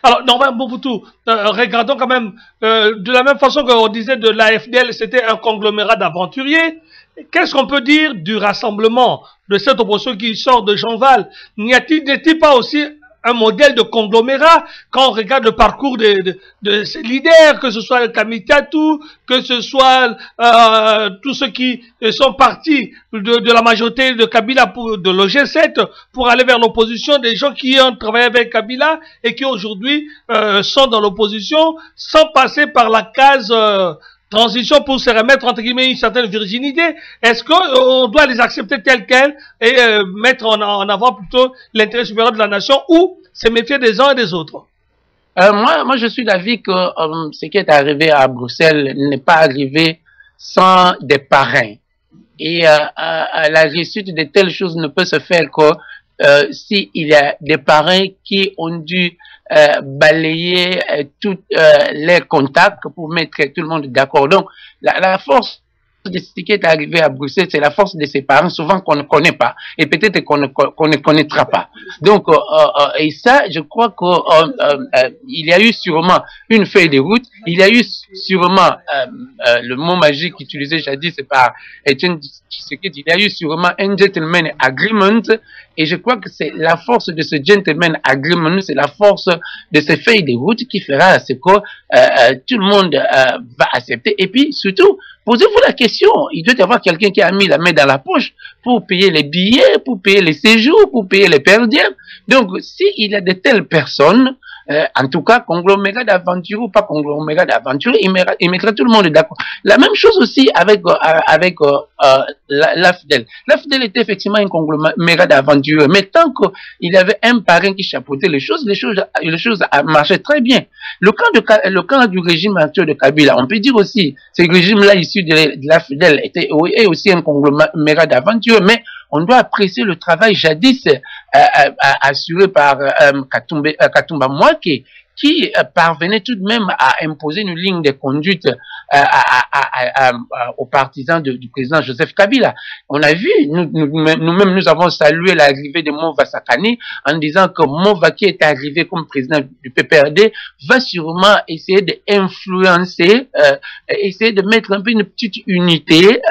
Alors, normalement, Mobutu, regardons quand même, de la même façon qu'on disait de l'AFDL, c'était un conglomérat d'aventuriers. Qu'est-ce qu'on peut dire du rassemblement de cette opposition qui sort de Jean Val? N'est-il pas aussi un modèle de conglomérat quand on regarde le parcours de ces leaders, que ce soit le Kamitatou, que ce soit tous ceux qui sont partis de la majorité de Kabila de l'OG7 pour aller vers l'opposition, des gens qui ont travaillé avec Kabila et qui aujourd'hui sont dans l'opposition sans passer par la case transition pour se remettre entre guillemets une certaine virginité. Est-ce qu'on doit les accepter telles quelles et mettre en avant plutôt l'intérêt supérieur de la nation ou se méfier des uns et des autres? Moi, je suis d'avis que ce qui est arrivé à Bruxelles n'est pas arrivé sans des parrains. Et la réussite de telles choses ne peut se faire que s'il y a des parrains qui ont dû balayer tous les contacts pour mettre tout le monde d'accord. Donc, la force de ce qui est arrivé à Bruxelles, c'est la force de ses parents, souvent qu'on ne connaît pas, et peut-être qu'on ne connaîtra pas. Donc, et ça, je crois qu'il y a eu sûrement une feuille de route, il y a eu sûrement le mot magique utilisé jadis par Etienne Tshisekedi, il y a eu sûrement un gentleman agreement, et je crois que c'est la force de ce gentleman agreement, c'est la force de ces feuilles de route qui fera ce que tout le monde va accepter. Et puis, surtout, posez-vous la question, il doit y avoir quelqu'un qui a mis la main dans la poche pour payer les billets, pour payer les séjours, pour payer les perdiens. Donc, s'il y a de telles personnes, en tout cas, conglomérat d'aventure ou pas conglomérat d'aventure, il mettra tout le monde d'accord. La même chose aussi avec l'AFDEL. L'AFDEL était effectivement un conglomérat d'aventure, mais tant qu'il y avait un parrain qui chapeautait les choses marchaient très bien. Le camp du régime actuel de Kabila, on peut dire aussi, ce régime-là issu de l'AFDEL est aussi un conglomérat d'aventure, mais on doit apprécier le travail jadis assuré par Katumba Mouaké, qui parvenait tout de même à imposer une ligne de conduite aux partisans du président Joseph Kabila. On a vu, nous-mêmes, nous avons salué l'arrivée de Mova Sakani en disant que Mova, qui est arrivé comme président du PPRD, va sûrement essayer d'influencer, essayer de mettre un peu une petite unité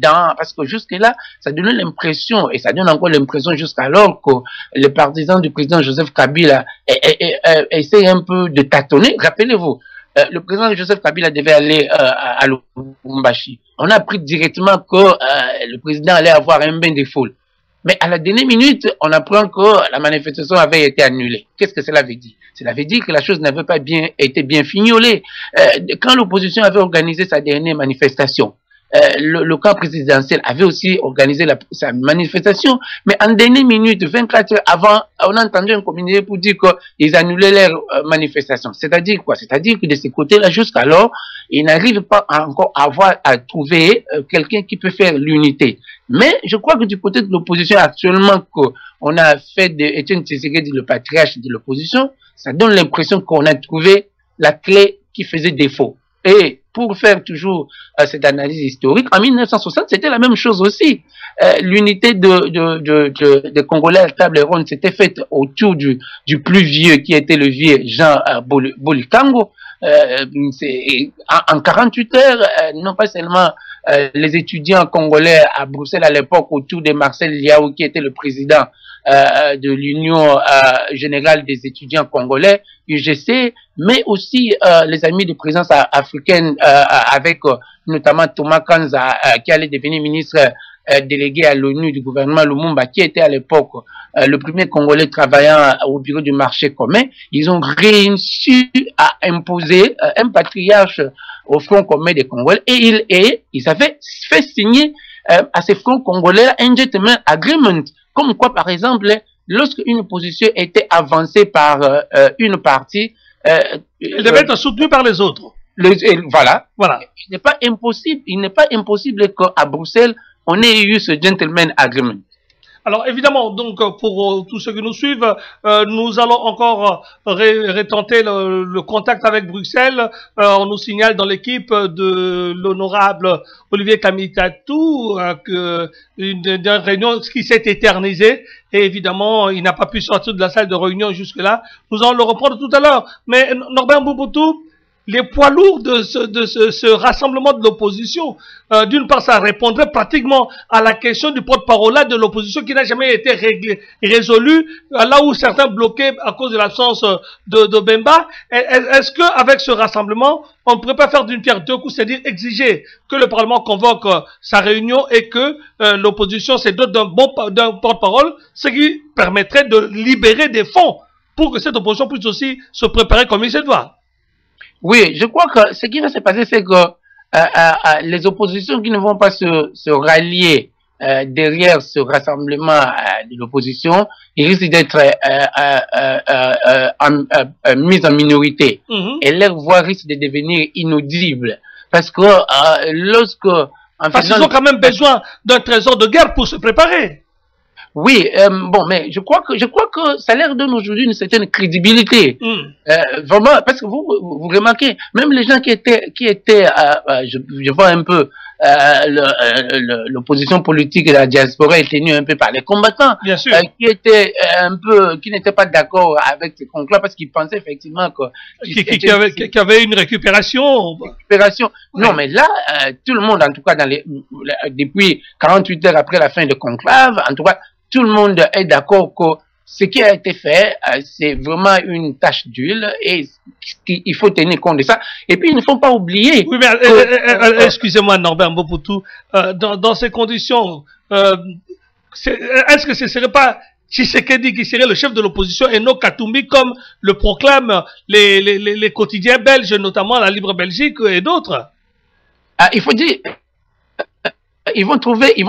parce que jusque-là, ça donnait l'impression, et ça donne encore l'impression jusqu'alors que les partisans du président Joseph Kabila essaient un peu de tâtonner. Rappelez-vous, le président Joseph Kabila devait aller à Lubumbashi. On a appris directement que le président allait avoir un bain de foule. Mais à la dernière minute, on apprend que la manifestation avait été annulée. Qu'est-ce que cela veut dire? Cela veut dire que la chose n'avait pas été bien fignolée. Quand l'opposition avait organisé sa dernière manifestation, le camp présidentiel avait aussi organisé sa manifestation, mais en dernière minute, 24 heures avant, on a entendu un communiqué pour dire qu'ils annulaient leur manifestation. C'est-à-dire quoi? C'est-à-dire que de ce côté-là, jusqu'alors, ils n'arrivent pas encore à trouver quelqu'un qui peut faire l'unité. Mais je crois que du côté de l'opposition, actuellement, qu'on a fait d'Etienne Tshisekedi le patriarche de l'opposition, ça donne l'impression qu'on a trouvé la clé qui faisait défaut. Et pour faire toujours cette analyse historique, en 1960, c'était la même chose aussi. L'unité de Congolais à table ronde s'était faite autour du plus vieux, qui était le vieux Jean Bolikango. En 48 heures, non pas seulement les étudiants congolais à Bruxelles à l'époque autour de Marcel Liaou qui était le président de l'Union générale des étudiants congolais, UGC, mais aussi les amis de présence africaine avec notamment Thomas Kanza qui allait devenir ministre délégué à l'ONU du gouvernement Lumumba, qui était à l'époque le premier Congolais travaillant au bureau du marché commun. Ils ont réussi à imposer un patriarche au Front commun des Congolais et ils avaient fait signer à ces Fronts congolais un gentleman agreement, comme quoi par exemple lorsque une position était avancée par une partie, elle devait être soutenue par les autres. Voilà. Il n'est pas impossible qu'à Bruxelles on ait eu ce gentleman agreement. Alors évidemment, donc pour tous ceux qui nous suivent, nous allons encore retenter le contact avec Bruxelles. On nous signale dans l'équipe de l'honorable Olivier Kamitatou une réunion qui s'est éternisée. Et évidemment, il n'a pas pu sortir de la salle de réunion jusque-là. Nous allons le reprendre tout à l'heure. Mais Norbert Mboumboutou, les poids lourds de ce rassemblement de l'opposition, d'une part, ça répondrait pratiquement à la question du porte-parole de l'opposition qui n'a jamais été résolue, là où certains bloquaient à cause de l'absence de Bemba. Est-ce qu'avec ce rassemblement, on ne pourrait pas faire d'une pierre deux coups, c'est-à-dire exiger que le Parlement convoque sa réunion et que l'opposition se dote d'un porte-parole, ce qui permettrait de libérer des fonds pour que cette opposition puisse aussi se préparer comme il se doit? Oui, je crois que ce qui va se passer, c'est que les oppositions qui ne vont pas se rallier derrière ce rassemblement de l'opposition, ils risquent d'être mises en minorité. Et leur voix risque de devenir inaudible. Parce que lorsque... Parce qu'ils ont quand même besoin d'un trésor de guerre pour se préparer. Oui, bon, mais je crois que ça leur donne aujourd'hui une certaine crédibilité. Vraiment, parce que vous remarquez, même les gens qui étaient, je vois un peu l'opposition politique de la diaspora est tenue un peu par les combattants, bien sûr, qui n'étaient pas d'accord avec ce conclave parce qu'ils pensaient effectivement que qu'il y avait une récupération. Non, mais là, tout le monde, en tout cas, depuis 48 heures après la fin du conclave, en tout cas, tout le monde est d'accord que ce qui a été fait, c'est vraiment une tache d'huile et il faut tenir compte de ça. Et puis, il ne faut pas oublier... Oui, mais excusez-moi, Norbert Mboumboutou, dans ces conditions, est-ce que ce ne serait pas Tshisekedi qui serait le chef de l'opposition et non Katumbi comme le proclament les quotidiens belges, notamment la Libre Belgique et d'autres? Il faut dire... Ils vont trouver les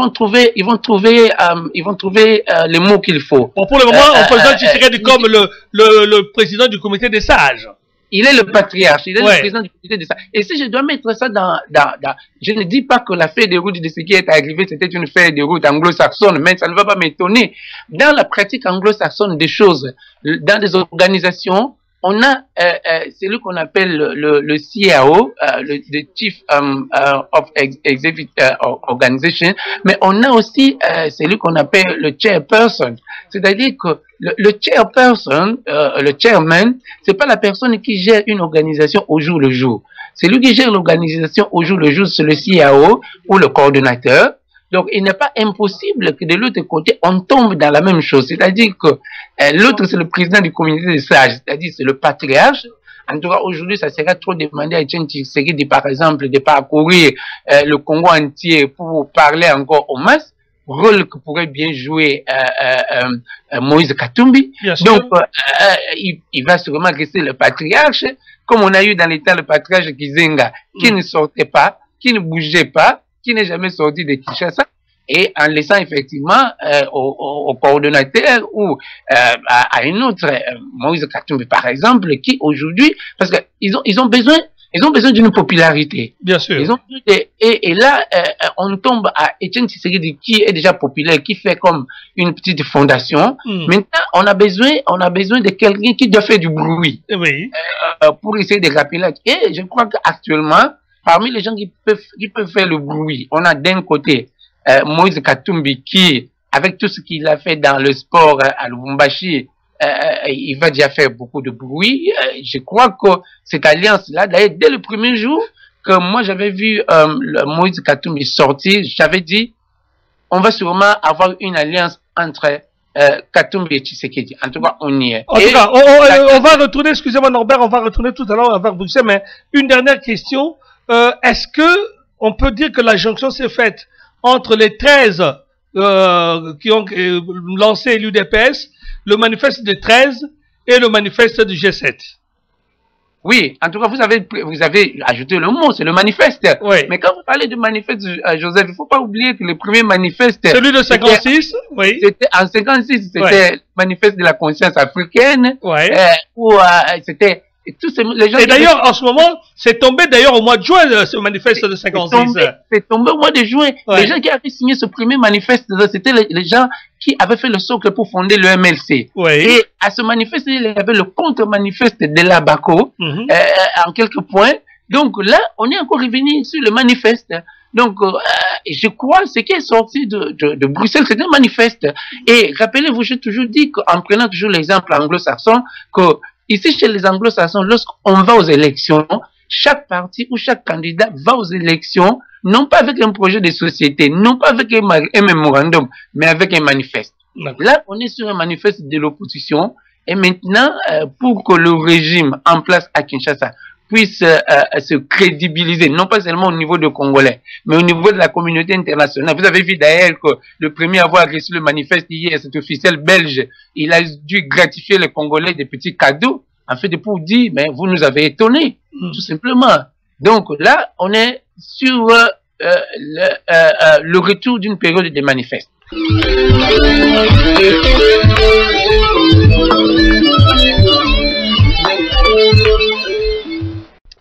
mots qu'il faut. Bon, pour le moment, on présente Tshisekedi comme le président du comité des sages. Il est le patriarche, il est le président du comité des sages. Et si je dois mettre ça je ne dis pas que la feuille de route de ce qui est arrivé, c'était une feuille de route anglo-saxonne, mais ça ne va pas m'étonner. Dans la pratique anglo-saxonne des choses, dans des organisations, on a celui qu'on appelle le CAO, le Chief of Executive Organization, mais on a aussi celui qu'on appelle le Chairperson. C'est-à-dire que le Chairperson, le Chairman, c'est pas la personne qui gère une organisation au jour le jour. C'est lui qui gère l'organisation au jour le jour, c'est le CAO ou le coordonnateur. Donc, il n'est pas impossible que de l'autre côté, on tombe dans la même chose. C'est-à-dire que l'autre, c'est le président du comité des sages, c'est-à-dire c'est le patriarche. En tout cas, aujourd'hui, ça serait trop demandé à Etienne Tshisekedi, par exemple, de parcourir le Congo entier pour parler encore aux masses, rôle que pourrait bien jouer Moïse Katumbi. Donc, il va sûrement rester le patriarche, comme on a eu dans l'état le patriarche Kizenga, qui ne sortait pas, qui ne bougeait pas, qui n'est jamais sorti de Kinshasa, et en laissant effectivement au coordonnateur ou à une autre, Moïse Katumbi par exemple, qui aujourd'hui, parce qu'ils ont besoin d'une popularité. Bien sûr. Et là, on tombe à Etienne Tshisekedi qui est déjà populaire, qui fait comme une petite fondation. Maintenant, on a besoin de quelqu'un qui doit faire du bruit. Oui. Pour essayer de rappeler. Et je crois qu'actuellement, parmi les gens qui peuvent faire le bruit, on a d'un côté Moïse Katumbi qui, avec tout ce qu'il a fait dans le sport à Lubumbashi, il va déjà faire beaucoup de bruit. Je crois que cette alliance-là, d'ailleurs, dès le premier jour, que moi j'avais vu Moïse Katumbi sortir, j'avais dit, on va sûrement avoir une alliance entre Katumbi et Tshisekedi. En tout cas, on y est. En tout cas, on va retourner, excusez-moi Norbert, on va retourner tout à l'heure vers Bruxelles, mais une dernière question. Est-ce que on peut dire que la jonction s'est faite entre les 13 qui ont lancé l'UDPS, le manifeste de 13 et le manifeste du G7? Oui, en tout cas, vous avez ajouté le mot, c'est le manifeste. Oui. Mais quand vous parlez du manifeste, Joseph, il ne faut pas oublier que le premier manifeste... Celui de 56, oui. C'était en 56, c'était le manifeste de la conscience africaine. Oui. Où c'était... Les gens et d'ailleurs, en ce moment, c'est tombé d'ailleurs au mois de juin, ce manifeste de 56. C'est tombé au mois de juin. Ouais. Les gens qui avaient signé ce premier manifeste, c'était les gens qui avaient fait le socle pour fonder le MLC. Oui. Et à ce manifeste, il y avait le contre-manifeste de la Bako, en quelques points. Donc là, on est encore revenu sur le manifeste. Donc, je crois que ce qui est sorti de Bruxelles, c'est un manifeste. Et rappelez-vous, j'ai toujours dit qu'en prenant toujours l'exemple anglo-saxon, que ici, chez les anglo-saxons, lorsqu'on va aux élections, chaque parti ou chaque candidat va aux élections, non pas avec un projet de société, non pas avec un mémorandum, mais avec un manifeste. Là, on est sur un manifeste de l'opposition. Et maintenant, pour que le régime en place à Kinshasa puisse se crédibiliser, non pas seulement au niveau de Congolais, mais au niveau de la communauté internationale. Vous avez vu d'ailleurs que le premier à avoir reçu le manifeste hier, cet officiel belge, il a dû gratifier les Congolais des petits cadeaux, en fait, pour dire, mais vous nous avez étonnés, tout simplement. Donc là, on est sur le retour d'une période de manifeste.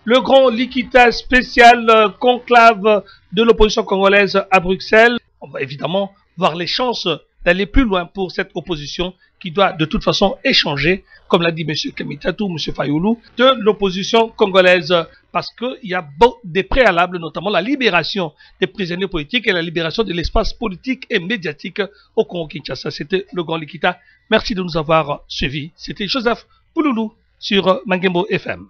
Le grand Likita spécial conclave de l'opposition congolaise à Bruxelles. On va évidemment voir les chances d'aller plus loin pour cette opposition qui doit de toute façon échanger, comme l'a dit M. Kamitatou, M. Fayoulou, de l'opposition congolaise, parce qu'il y a des préalables, notamment la libération des prisonniers politiques et la libération de l'espace politique et médiatique au Congo-Kinshasa. C'était le grand Likita. Merci de nous avoir suivis. C'était Joseph Pouloulou sur Mangembo FM.